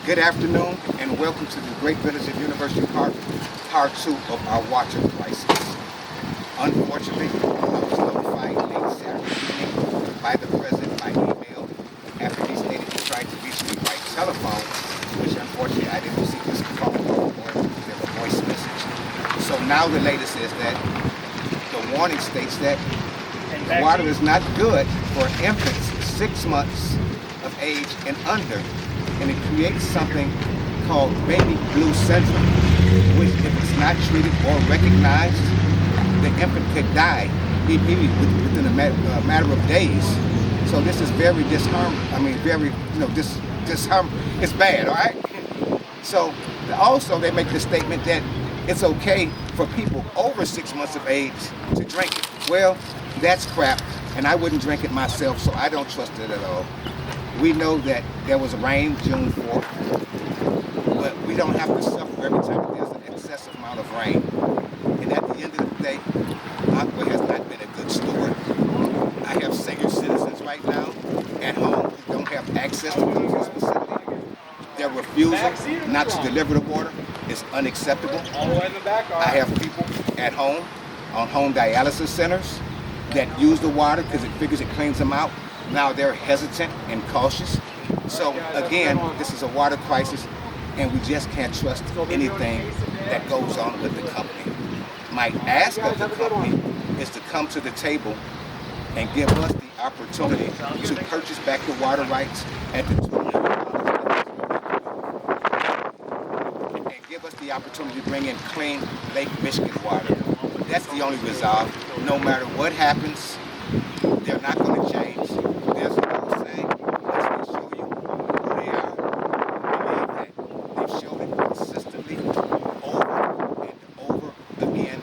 Good afternoon and welcome to the great village of University Park, part 2 of our water crisis. Unfortunately, I was notified late Saturday evening by the president by email after he stated he tried to reach me by telephone, which unfortunately I didn't receive this phone call or a voice message. So now the latest is that the warning states that water is not good for infants 6 months of age and under. And it creates something called baby blue syndrome, which if it's not treated or recognized, the infant could die immediately within a matter of days. So this is very it's bad, all right? So also they make the statement that it's okay for people over 6 months of age to drink it. Well, that's crap, and I wouldn't drink it myself, so I don't trust it at all. We know that there was rain June 4th, but we don't have to suffer every time there's an excessive amount of rain. And at the end of the day, Aqua has not been a good steward. I have senior citizens right now at home who don't have access to this facility. Their refusal not to deliver the water is unacceptable. I have people at home on home dialysis centers that use the water because it figures it cleans them out. Now they're hesitant and cautious. So again, this is a water crisis and we just can't trust anything that goes on with the company. My ask of the company is to come to the table and give us the opportunity to purchase back the water rights at the $2 million and give us the opportunity to bring in clean Lake Michigan water. That's the only resolve. No matter what happens, they're not going to change. There's an old saying, let's show you who they are. I believe that they've showed it consistently over and over again.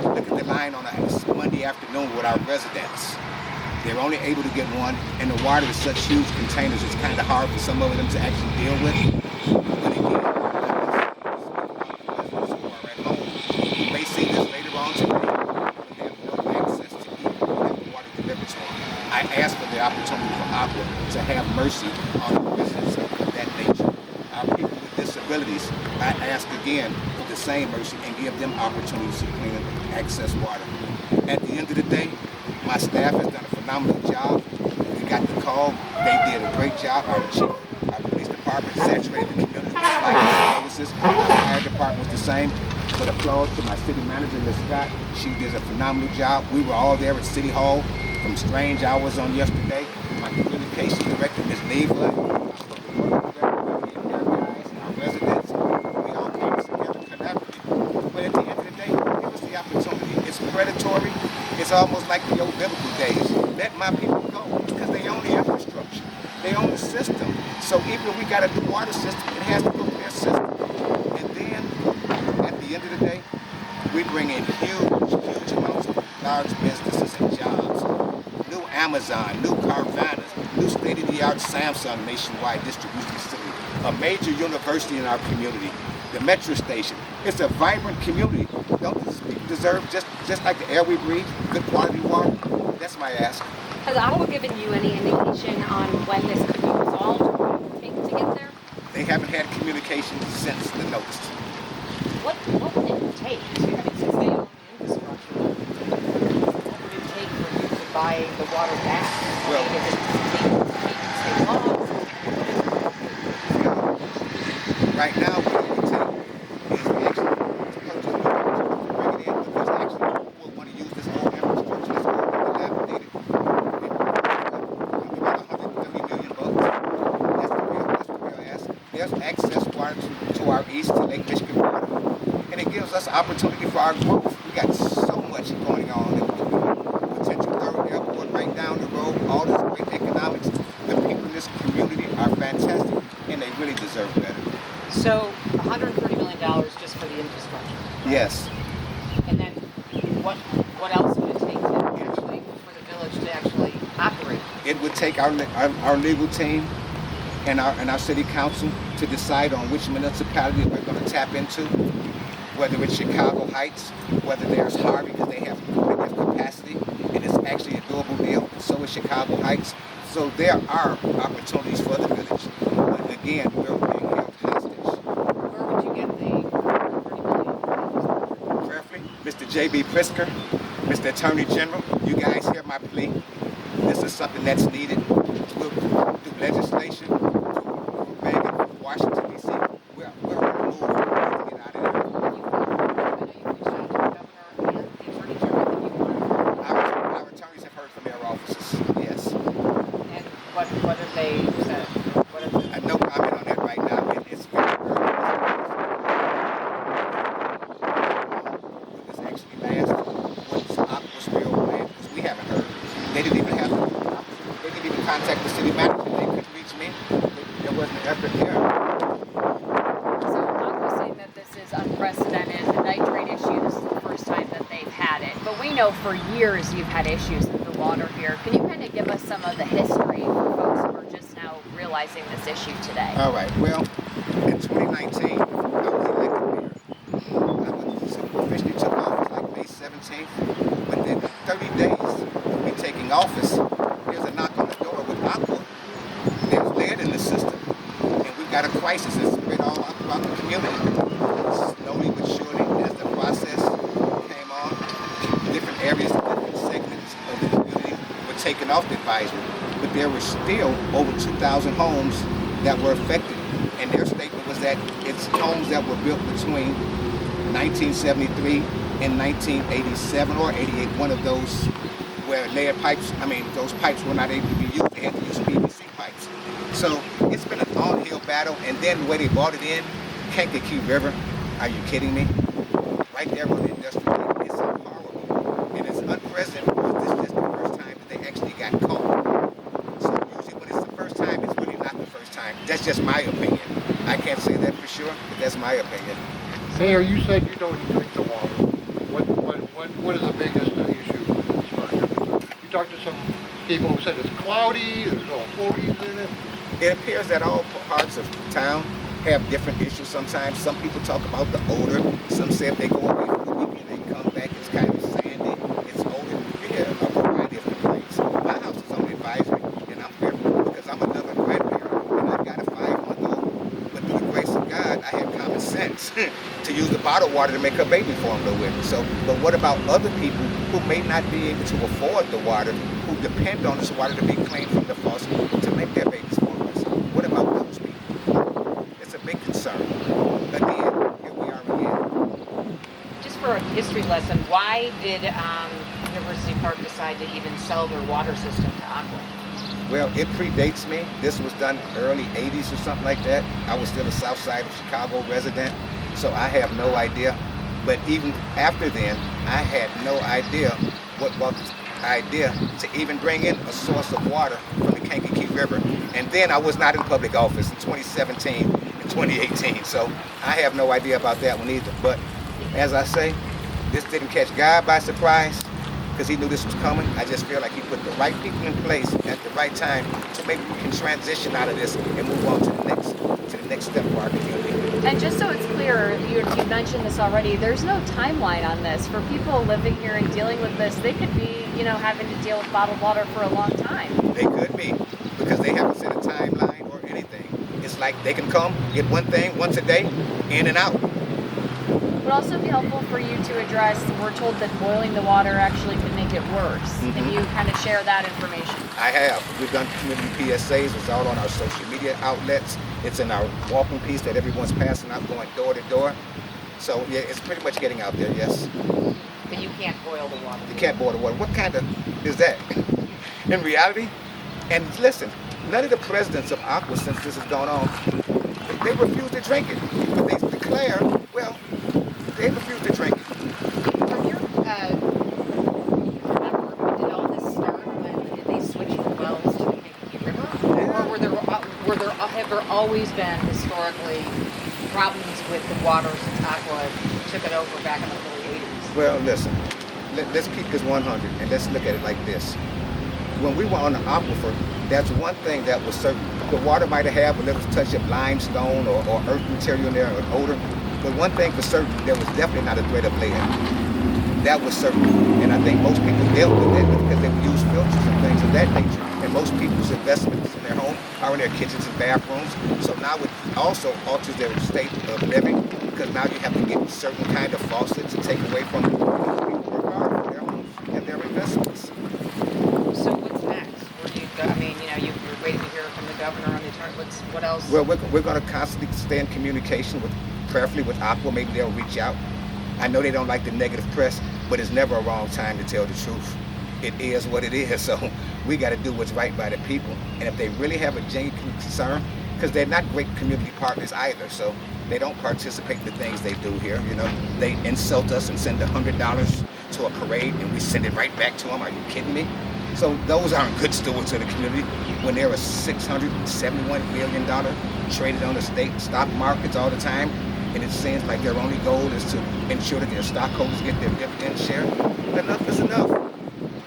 Look at the line on a Monday afternoon with our residents. They're only able to get one, and the water is such huge containers, it's kind of hard for some of them to actually deal with. But again, residents who are at home, you may see this later on today, but they have no access to even water delivered to them. I ask for the opportunity for Aqua to have mercy on residents of that nature. Our people with disabilities, I ask again for the same mercy and give them opportunities to clean and access water. At the end of the day, my staff has done a phenomenal job. We got the call. They did a great job. Our police department saturated the community with life services. Our fire department was the same. But applause to my city manager, Ms. Scott. She did a phenomenal job. We were all there at City Hall from strange hours on yesterday. My communications director, Ms. Neva, our residents, we all came together collaboratively. But at the end of the day, give us the opportunity. It's predatory. It's almost like the old biblical days. Let my people go because they own the infrastructure. They own the system. So even if we got a new water system, it has to go to their system. And then, at the end of the day, we bring in huge amounts of large businesses and jobs. New Amazon, new Carvanas, new state-of-the-art Samsung nationwide distribution facility, a major university in our community, the metro station. It's a vibrant community. Don't these people deserve, just like the air we breathe, good quality water? That's my ask. Has Ottawa given you any indication on when this could be resolved or what it would take to get there? They haven't had communication since the notice. What would it take since they own the infrastructure, what would it take for you to buy the water back? Well, right now, what it would take is actually to purchase the water to bring it in, because actually people want to use this old infrastructure, this old dilapidated. About $130 million. That's the real ask. There's access water to our east to Lake Michigan water, and it gives us opportunity for our growth. We got so much going on. Potential third airport right down the road. All this great economics. The people in this community are fantastic, and they really deserve better. So $130 million just for the infrastructure? Yes. And then what else would it take to actually, for the village to actually operate? It would take our legal team and our city council to decide on which municipality we're going to tap into, whether it's Chicago Heights, whether there's Harvey, because they have capacity, and it's actually a doable deal, and so is Chicago Heights. So there are opportunities for the village. But again, we're being held J.B. Prisker, Mr. Attorney General, you guys hear my plea. This is something that's needed. We'll do legislation, through Reagan, Washington, D.C. We're on the move to get out of there. Our attorneys have heard from their offices, yes. And what have they said? No comment on that right now. It's very early. Will this actually last? What's Aqua's real plan? Because we haven't heard. They didn't even contact the city manager. They couldn't reach me. There wasn't an effort there. So Aqua's saying that this is unprecedented. The nitrate issue, this is the first time that they've had it. But we know for years you've had issues with the water here. Can you kind of give us some of the history for folks who are just now realizing this issue today? All right. Well, in 2019, I was elected mayor. I officially took office like May 17th. Within 30 days of me taking office, there's a knock on the door with Aqua. There's lead in the system, and we've got a crisis that's spread all throughout the community. Slowly but surely, as the process came on, different areas, different segments of the community were taken off the advisory. But there were still over 2,000 homes that were affected. And their statement was that it's homes that were built between 1973 and 1987 or 88, one of those where those pipes were not able to be used. They had to use PVC pipes. So it's been an all-hill battle. And then the way they brought it in, Kankakee River, are you kidding me? Right there on the industrial area. It's so horrible. And it's unprecedented because this is just the first time that they actually got caught. So usually when it's the first time, it's really not the first time. That's just my opinion. I can't say that for sure, but that's my opinion. Mayor, you said you don't drink the water. What is the biggest issue with this project? You talked to some people who said it's cloudy, there's no floaties in it. It appears that all parts of town have different issues sometimes. Some people talk about the odor. Some say if they go away for the weekend, they come back, it's kind of sandy, it's odor. We have a variety of complaints. My house is on the advisory, and I'm fearful because I'm another grandparent, and I've got a 5-month-old. But through the grace of God, I had common sense to use the bottled water to make her baby formula with. So, but what about other people who may not be able to afford the water, who depend on this water to be cleaned from the faucet to make their babies formula? So what about those people? It's a big concern. Again, here we are again. Just for a history lesson, why did University Park decide to even sell their water system to Aqua? Well, it predates me. This was done early 80s or something like that. I was still a South Side of Chicago resident, so I have no idea. But even after then, I had no idea what brought the idea to even bring in a source of water from the Kankakee River. And then I was not in public office in 2017 and 2018, so I have no idea about that one either. But as I say, this didn't catch God by surprise because he knew this was coming. I just feel like he put the right people in place at the right time so maybe we can transition out of this and move on to the next step for our community. And just so it's clear, you mentioned this already, there's no timeline on this. For people living here and dealing with this, they could be, having to deal with bottled water for a long time. They could be, because they haven't set a timeline or anything. It's like they can come, get one thing once a day, in and out. It would also be helpful for you to address, we're told that boiling the water actually can make it worse. Can you kind of share that information? I have. We've done community PSAs. It's all on our social media outlets. It's in our walking piece that everyone's passing out, going door to door. So yeah, it's pretty much getting out there, yes. But you can't boil the water. You can't boil the water. What kind of is that? In reality? And listen, none of the presidents of Aqua, since this has gone on, they refuse to drink it. But they declare, well, they refuse to drink it. From your, remember, did all this start when they switched the wells to the Kankakee River? Yeah. Or have there always been historically problems with the water since Aqua took it over back in the early 80s? Well, listen, let's keep this 100 and let's look at it like this. When we were on the aquifer, that's one thing that was certain. The water might have had a little touch of limestone or earth material in there or odor, but one thing for certain, there was definitely not a threat of lead. That was certain. And I think most people dealt with that because they would use filters and things of that nature. And most people's investments in their home are in their kitchens and bathrooms. So now it also alters their state of living because now you have to get certain kind of faucets to take away from investments. So what's next? Where do you go? I mean, you're waiting to hear from the governor on the turn. What else? Well, we're going to constantly stay in communication with, prayerfully with Aqua. Maybe they'll reach out. I know they don't like the negative press, but it's never a wrong time to tell the truth. It is what it is, so we got to do what's right by the people. And if they really have a genuine concern, because they're not great community partners either, so they don't participate in the things they do here. They insult us and send $100 to a parade, and we send it right back to them. Are you kidding me? So those aren't good stewards of the community when they're a $671 million traded on the state stock markets all the time, and it seems like their only goal is to ensure that their stockholders get their dividend share. Enough is enough.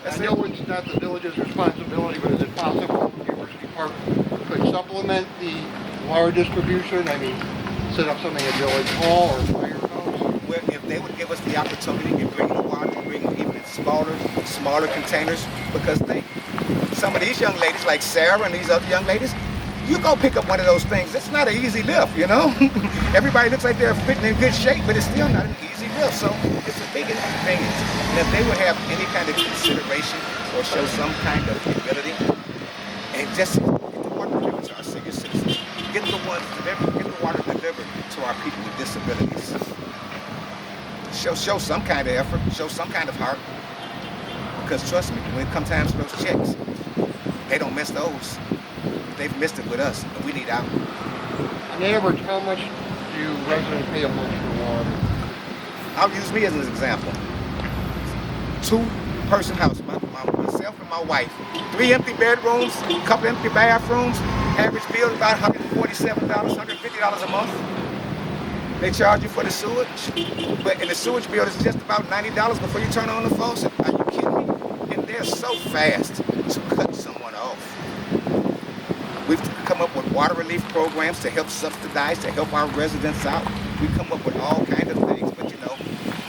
I know it's not the village's responsibility, but is it possible the University Department could supplement the water distribution? I mean, set up something at Village Hall or firehouse? Well, if they would give us the opportunity to bring the water, bring even in smaller containers, because some of these young ladies, like Sarah and these other young ladies, you go pick up one of those things. It's not an easy lift, Everybody looks like they're fitting in good shape, but it's still not an easy lift. So it's a big inconvenience. And if they would have any kind of consideration or show some kind of humility, and just get the water delivered to our senior citizens, get the water delivered to our people with disabilities. Show some kind of effort, show some kind of heart. Because trust me, when it comes time for those checks, they don't miss those. They've missed it with us, and we need out. On average, how much do residents pay a month for water? I'll use me as an example. 2-person house, myself and my wife. 3 empty bedrooms, a couple empty bathrooms. Average bill is about $147, $150 a month. They charge you for the sewage, but in the sewage bill is just about $90 before you turn on the faucet. Are you kidding me? And they're so fast to cut someone off. We've come up with water relief programs to help subsidize, to help our residents out. We come up with all kinds of things, but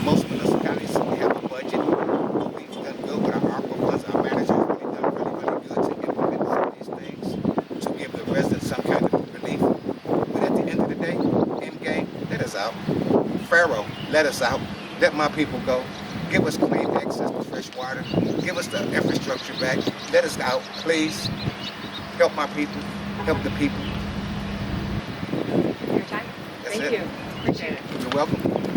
most municipalities have a budget. We've done good with our ARPA funds. Our managers have really done really good to implement some of these things, to give the residents some kind of relief. But at the end of the day, end game, let us out. Pharaoh, let us out. Let my people go. Give us clean access to fresh water. Give us the infrastructure back. Let us out, please. Help my people. Help the people. Your time? That's Thank it. you. Appreciate it. You're welcome.